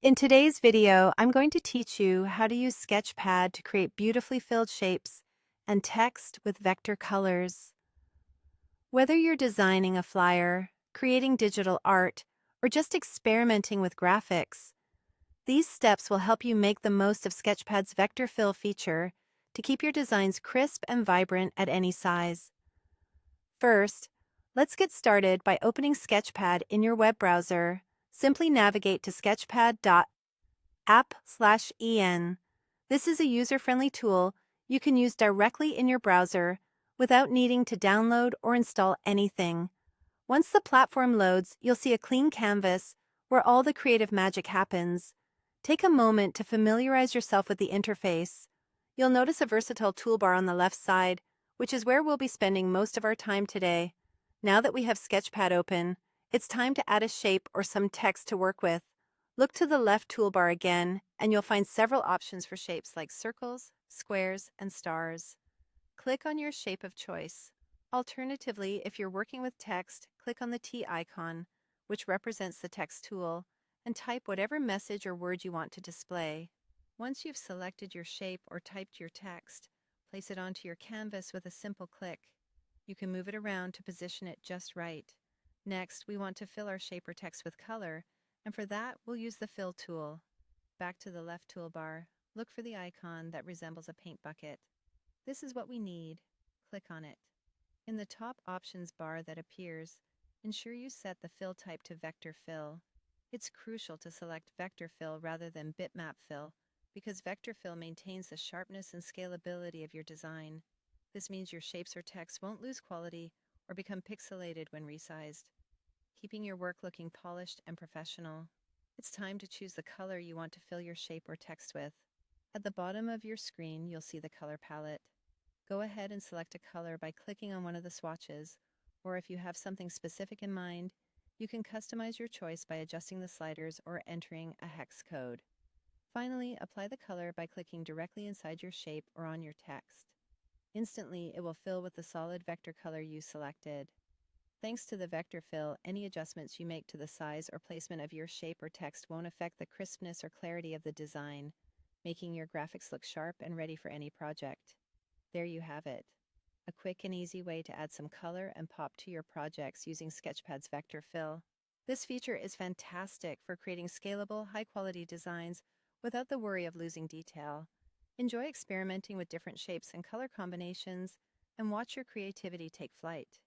In today's video, I'm going to teach you how to use Sketchpad to create beautifully filled shapes and text with vector colors. Whether you're designing a flyer, creating digital art, or just experimenting with graphics, these steps will help you make the most of Sketchpad's vector fill feature to keep your designs crisp and vibrant at any size. First, let's get started by opening Sketchpad in your web browser. Simply navigate to sketchpad.app/en. This is a user-friendly tool you can use directly in your browser without needing to download or install anything. Once the platform loads, you'll see a clean canvas where all the creative magic happens. Take a moment to familiarize yourself with the interface. You'll notice a versatile toolbar on the left side, which is where we'll be spending most of our time today. Now that we have Sketchpad open, it's time to add a shape or some text to work with. Look to the left toolbar again, and you'll find several options for shapes like circles, squares, and stars. Click on your shape of choice. Alternatively, if you're working with text, click on the T icon, which represents the text tool, and type whatever message or word you want to display. Once you've selected your shape or typed your text, place it onto your canvas with a simple click. You can move it around to position it just right. Next, we want to fill our shape or text with color, and for that, we'll use the Fill tool. Back to the left toolbar, look for the icon that resembles a paint bucket. This is what we need. Click on it. In the top options bar that appears, ensure you set the fill type to vector fill. It's crucial to select vector fill rather than bitmap fill, because vector fill maintains the sharpness and scalability of your design. This means your shapes or text won't lose quality or become pixelated when resized, keeping your work looking polished and professional. It's time to choose the color you want to fill your shape or text with. At the bottom of your screen, you'll see the color palette. Go ahead and select a color by clicking on one of the swatches, or if you have something specific in mind, you can customize your choice by adjusting the sliders or entering a hex code. Finally, apply the color by clicking directly inside your shape or on your text. Instantly, it will fill with the solid vector color you selected. Thanks to the vector fill, any adjustments you make to the size or placement of your shape or text won't affect the crispness or clarity of the design, making your graphics look sharp and ready for any project. There you have it. A quick and easy way to add some color and pop to your projects using Sketchpad's vector fill. This feature is fantastic for creating scalable, high-quality designs without the worry of losing detail. Enjoy experimenting with different shapes and color combinations, and watch your creativity take flight.